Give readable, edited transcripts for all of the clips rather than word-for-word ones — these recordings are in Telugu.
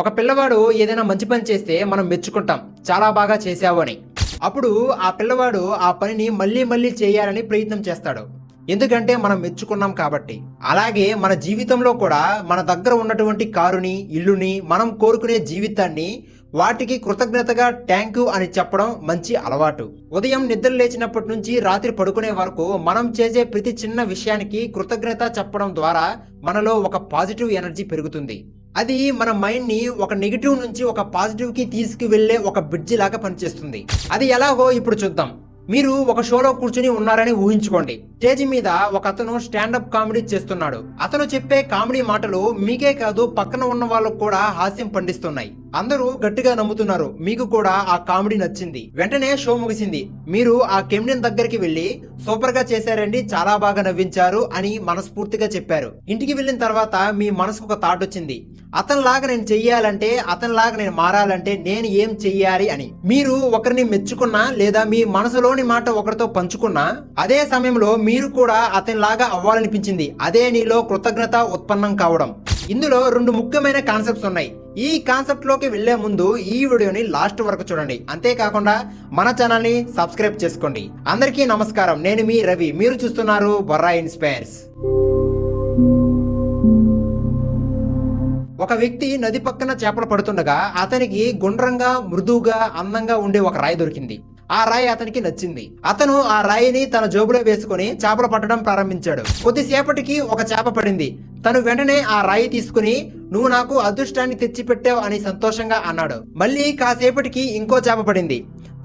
ఒక పిల్లవాడు ఏదైనా మంచి పని చేస్తే మనం మెచ్చుకుంటాం, చాలా బాగా చేశావు అని. అప్పుడు ఆ పిల్లవాడు ఆ పనిని మళ్ళీ మళ్ళీ చేయాలని ప్రయత్నం చేస్తాడు, ఎందుకంటే మనం మెచ్చుకున్నాం కాబట్టి. అలాగే మన జీవితంలో కూడా మన దగ్గర ఉన్నటువంటి కారుని, ఇల్లుని, మనం కోరుకునే జీవితాన్ని వాటికి కృతజ్ఞతగా థ్యాంక్ యూ అని చెప్పడం మంచి అలవాటు. ఉదయం నిద్ర లేచినప్పటి నుంచి రాత్రి పడుకునే వరకు మనం చేసే ప్రతి చిన్న విషయానికి కృతజ్ఞత చెప్పడం ద్వారా మనలో ఒక పాజిటివ్ ఎనర్జీ పెరుగుతుంది. అది మన మైండ్ ని ఒక నెగిటివ్ నుంచి ఒక పాజిటివ్ కి తీసుకువెళ్లే ఒక బ్రిడ్జి లాగా పనిచేస్తుంది. అది ఎలాగో ఇప్పుడు చూద్దాం. మీరు ఒక షోలో కూర్చుని ఉన్నారని ఊహించుకోండి. స్టేజ్ మీద ఒక అతను స్టాండప్ కామెడీ చేస్తున్నాడు. అతను చెప్పే కామెడీ మాటలు మీకే కాదు, పక్కన ఉన్న వాళ్ళకు కూడా హాస్యం పండిస్తున్నాయి. అందరూ గట్టిగా నమ్ముతున్నారు. మీకు కూడా ఆ కామెడీ నచ్చింది. వెంటనే షో ముగిసింది. మీరు ఆ కెమెడియన్ దగ్గరికి వెళ్లి సూపర్ గా చేశారండి, చాలా బాగా నవ్వించారు అని మనస్ఫూర్తిగా చెప్పారు. ఇంటికి వెళ్ళిన తర్వాత మీ మనసుకు ఒక థాట్ వచ్చింది, అతనిలాగా నేను చెయ్యాలంటే, అతనిలాగా నేను మారాలంటే నేను ఏం చెయ్యాలి అని. మీరు ఒకరిని మెచ్చుకున్నా లేదా మీ మనసులోని మాట ఒకరితో పంచుకున్నా అదే సమయంలో మీరు కూడా అతనిలాగా అవ్వాలనిపించింది. అదే నీలో కృతజ్ఞత ఉత్పన్నం కావడం. ఇందులో రెండు ముఖ్యమైన కాన్సెప్ట్స్ ఉన్నాయి. ఈ కాన్సెప్ట్ లోకి వెళ్లే ముందు ఈ వీడియోని లాస్ట్ వరకు చూడండి. అంతేకాకుండా మన ఛానల్ ని సబ్స్క్రైబ్ చేసుకోండి. అందరికీ నమస్కారం, నేను మీ రవి. మీరు చూస్తున్నారు బొర్రా ఇన్స్పైర్స్. ఒక వ్యక్తి నది పక్కన చేపలు పడుతుండగా అతనికి గుండ్రంగా, మృదువుగా, అందంగా ఉండే ఒక రాయి దొరికింది. ఆ రాయి అతనికి నచ్చింది. అతను ఆ రాయిని తన జోబులో వేసుకుని చేపలు పట్టడం ప్రారంభించాడు. కొద్దిసేపటికి ఒక చేప పడింది. తను వెంటనే ఆ రాయి తీసుకుని, నువ్వు నాకు అదృష్టాన్ని తెచ్చిపెట్టావు అని సంతోషంగా అన్నాడు. మళ్ళీ కాసేపటికి ఇంకో చేప పడింది.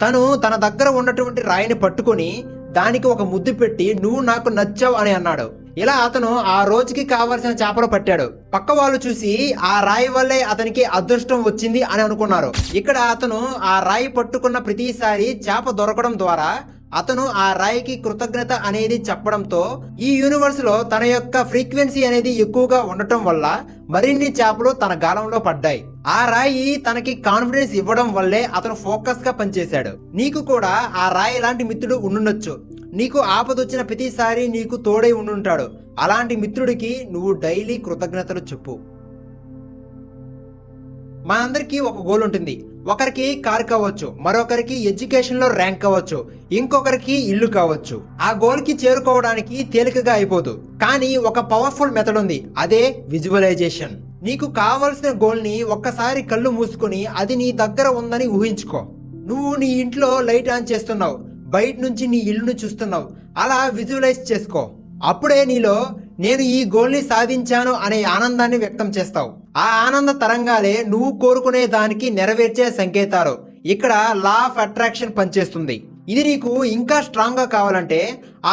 తను తన దగ్గర ఉన్నటువంటి రాయిని పట్టుకుని దానికి ఒక ముద్దు పెట్టి, నువ్వు నాకు నచ్చావు అని అన్నాడు. ఇలా అతను ఆ రోజుకి కావలసిన చేపలు పట్టాడు. పక్క వాళ్ళు చూసి ఆ రాయి వల్లే అతనికి అదృష్టం వచ్చింది అని అనుకున్నారు. ఇక్కడ అతను ఆ రాయి పట్టుకున్న ప్రతిసారి చేప దొరకడం ద్వారా అతను ఆ రాయికి కృతజ్ఞత అనేది చెప్పడంతో ఈ యూనివర్స్ లో తన యొక్క ఫ్రీక్వెన్సీ అనేది ఎక్కువగా ఉండటం వల్ల మరిన్ని చేపలు తన గాలంలో పడ్డాయి. ఆ రాయి తనకి కాన్ఫిడెన్స్ ఇవ్వడం వల్లే అతను ఫోకస్ గా పనిచేశాడు. నీకు కూడా ఆ రాయి లాంటి మిత్రుడు ఉండుండొచ్చు. నీకు ఆపదొచ్చిన ప్రతిసారి నీకు తోడై ఉండుంటాడు. అలాంటి మిత్రుడికి నువ్వు డైలీ కృతజ్ఞతలు చెప్పు. మనందరికీ ఒక గోల్ ఉంటుంది. ఒకరికి కార్ కావచ్చు, మరొకరికి ఎడ్యుకేషన్ లో ర్యాంక్ కావచ్చు, ఇంకొకరికి ఇల్లు కావచ్చు. ఆ గోల్ కి చేరుకోవడానికి తేలికగా అయిపోదు. కానీ ఒక పవర్ఫుల్ మెథడ్ ఉంది, అదే విజువలైజేషన్. నీకు కావలసిన గోల్ ని ఒక్కసారి కళ్ళు మూసుకొని అది నీ దగ్గర ఉందని ఊహించుకో. నువ్వు నీ ఇంట్లో లైట్ ఆన్ చేస్తున్నావు, బయట నుంచి నీ ఇల్లును చూస్తున్నావు. అలా విజువలైజ్ చేసుకో. అప్పుడే నీలో నేను ఈ గోల్ ని సాధించాను అనే ఆనందాన్ని వ్యక్తం చేస్తావు. ఆ ఆనంద తరంగాలే నువ్వు కోరుకునే దానికి నెరవేర్చే సంకేతాలు. ఇక్కడ లా ఆఫ్ అట్రాక్షన్ పనిచేస్తుంది. ఇది నీకు ఇంకా స్ట్రాంగ్ గా కావాలంటే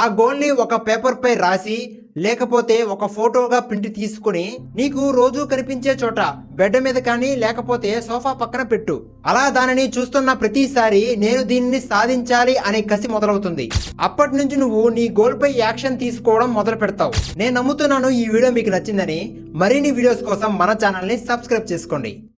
ఆ గోల్ ని ఒక పేపర్ పై రాసి, లేకపోతే ఒక ఫోటోగా ప్రింట్ తీసుకుని నీకు రోజు కనిపించే చోట, బెడ్ మీద కానీ లేకపోతే సోఫా పక్కన పెట్టు. అలా దానిని చూస్తున్న ప్రతిసారి నేను దీనిని సాధించాలి అనే కసి మొదలవుతుంది. అప్పటి నుంచి నువ్వు నీ గోల్ పై యాక్షన్ తీసుకోవడం మొదలు పెడతావు. నేను నమ్ముతున్నాను ఈ వీడియో మీకు నచ్చిందని. మరిన్ని వీడియోస్ కోసం మన ఛానల్ ని సబ్స్క్రైబ్ చేసుకోండి.